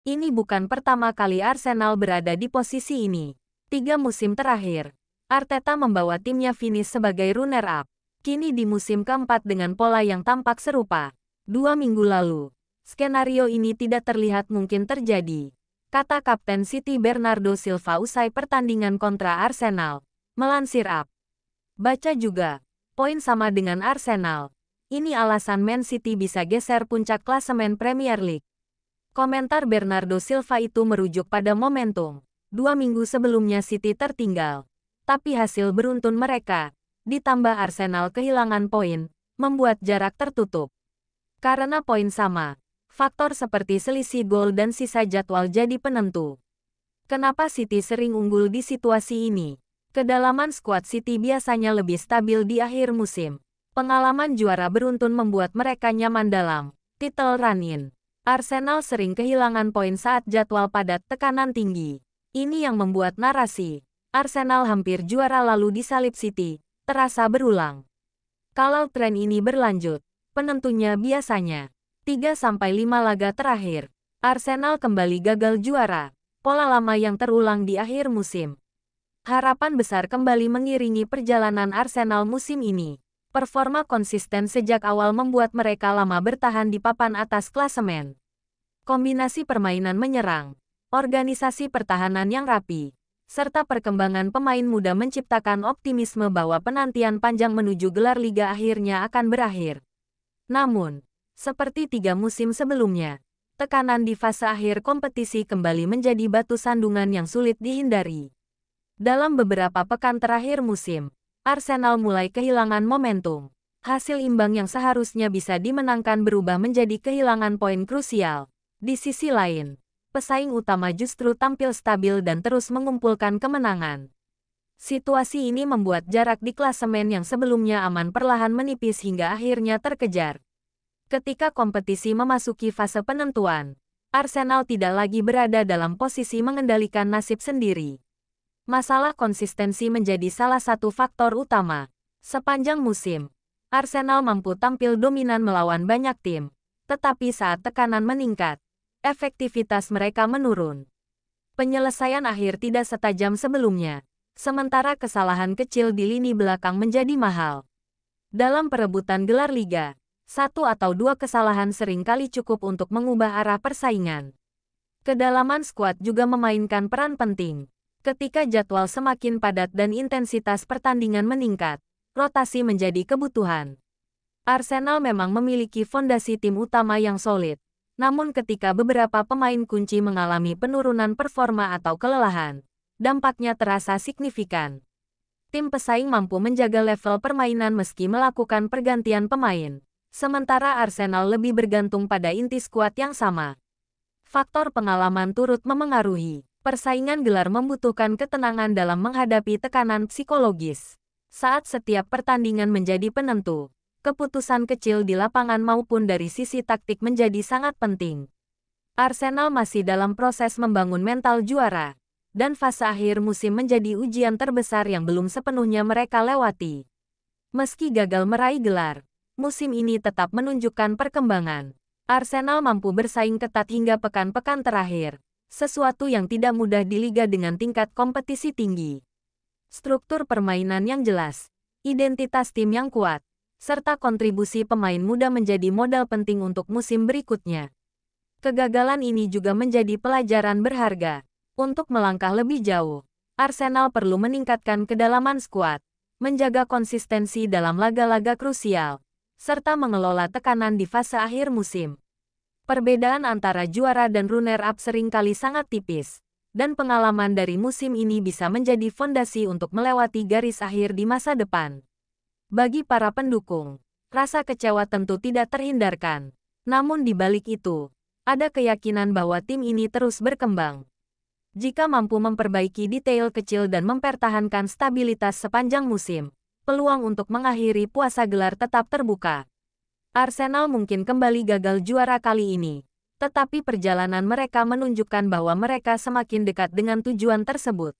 Ini bukan pertama kali Arsenal berada di posisi ini. 3 musim terakhir, Arteta membawa timnya finish sebagai runner-up. Kini di musim keempat dengan pola yang tampak serupa. 2 minggu lalu, skenario ini tidak terlihat mungkin terjadi, kata Kapten City Bernardo Silva usai pertandingan kontra Arsenal. Melansir Up. Baca juga, poin sama dengan Arsenal. Ini alasan Man City bisa geser puncak klasemen Premier League. Komentar Bernardo Silva itu merujuk pada momentum. 2 minggu sebelumnya City tertinggal. Tapi hasil beruntun mereka, ditambah Arsenal kehilangan poin, membuat jarak tertutup. Karena poin sama, faktor seperti selisih gol dan sisa jadwal jadi penentu. Kenapa City sering unggul di situasi ini? Kedalaman skuad City biasanya lebih stabil di akhir musim. Pengalaman juara beruntun membuat mereka nyaman dalam title run-in. Arsenal sering kehilangan poin saat jadwal padat tekanan tinggi. Ini yang membuat narasi Arsenal hampir juara lalu disalip City terasa berulang. Kalau tren ini berlanjut, penentunya biasanya 3-5 laga terakhir. Arsenal kembali gagal juara, pola lama yang terulang di akhir musim. Harapan besar kembali mengiringi perjalanan Arsenal musim ini. Performa konsisten sejak awal membuat mereka lama bertahan di papan atas klasemen. Kombinasi permainan menyerang, organisasi pertahanan yang rapi, serta perkembangan pemain muda menciptakan optimisme bahwa penantian panjang menuju gelar liga akhirnya akan berakhir. Namun, seperti 3 musim sebelumnya, tekanan di fase akhir kompetisi kembali menjadi batu sandungan yang sulit dihindari. Dalam beberapa pekan terakhir musim, Arsenal mulai kehilangan momentum. Hasil imbang yang seharusnya bisa dimenangkan berubah menjadi kehilangan poin krusial. Di sisi lain, pesaing utama justru tampil stabil dan terus mengumpulkan kemenangan. Situasi ini membuat jarak di klasemen yang sebelumnya aman perlahan menipis hingga akhirnya terkejar. Ketika kompetisi memasuki fase penentuan, Arsenal tidak lagi berada dalam posisi mengendalikan nasib sendiri. Masalah konsistensi menjadi salah satu faktor utama. Sepanjang musim, Arsenal mampu tampil dominan melawan banyak tim, tetapi saat tekanan meningkat, efektivitas mereka menurun. Penyelesaian akhir tidak setajam sebelumnya, sementara kesalahan kecil di lini belakang menjadi mahal. Dalam perebutan gelar liga, 1 atau 2 kesalahan seringkali cukup untuk mengubah arah persaingan. Kedalaman skuad juga memainkan peran penting. Ketika jadwal semakin padat dan intensitas pertandingan meningkat, rotasi menjadi kebutuhan. Arsenal memang memiliki fondasi tim utama yang solid, namun ketika beberapa pemain kunci mengalami penurunan performa atau kelelahan, dampaknya terasa signifikan. Tim pesaing mampu menjaga level permainan meski melakukan pergantian pemain, sementara Arsenal lebih bergantung pada inti skuad yang sama. Faktor pengalaman turut memengaruhi. Persaingan gelar membutuhkan ketenangan dalam menghadapi tekanan psikologis. Saat setiap pertandingan menjadi penentu, keputusan kecil di lapangan maupun dari sisi taktik menjadi sangat penting. Arsenal masih dalam proses membangun mental juara, dan fase akhir musim menjadi ujian terbesar yang belum sepenuhnya mereka lewati. Meski gagal meraih gelar, musim ini tetap menunjukkan perkembangan. Arsenal mampu bersaing ketat hingga pekan-pekan terakhir. Sesuatu yang tidak mudah di liga dengan tingkat kompetisi tinggi. Struktur permainan yang jelas, identitas tim yang kuat, serta kontribusi pemain muda menjadi modal penting untuk musim berikutnya. Kegagalan ini juga menjadi pelajaran berharga. Untuk melangkah lebih jauh, Arsenal perlu meningkatkan kedalaman skuad, menjaga konsistensi dalam laga-laga krusial, serta mengelola tekanan di fase akhir musim. Perbedaan antara juara dan runner-up seringkali sangat tipis, dan pengalaman dari musim ini bisa menjadi fondasi untuk melewati garis akhir di masa depan. Bagi para pendukung, rasa kecewa tentu tidak terhindarkan. Namun di balik itu, ada keyakinan bahwa tim ini terus berkembang. Jika mampu memperbaiki detail kecil dan mempertahankan stabilitas sepanjang musim, peluang untuk mengakhiri puasa gelar tetap terbuka. Arsenal mungkin kembali gagal juara kali ini, tetapi perjalanan mereka menunjukkan bahwa mereka semakin dekat dengan tujuan tersebut.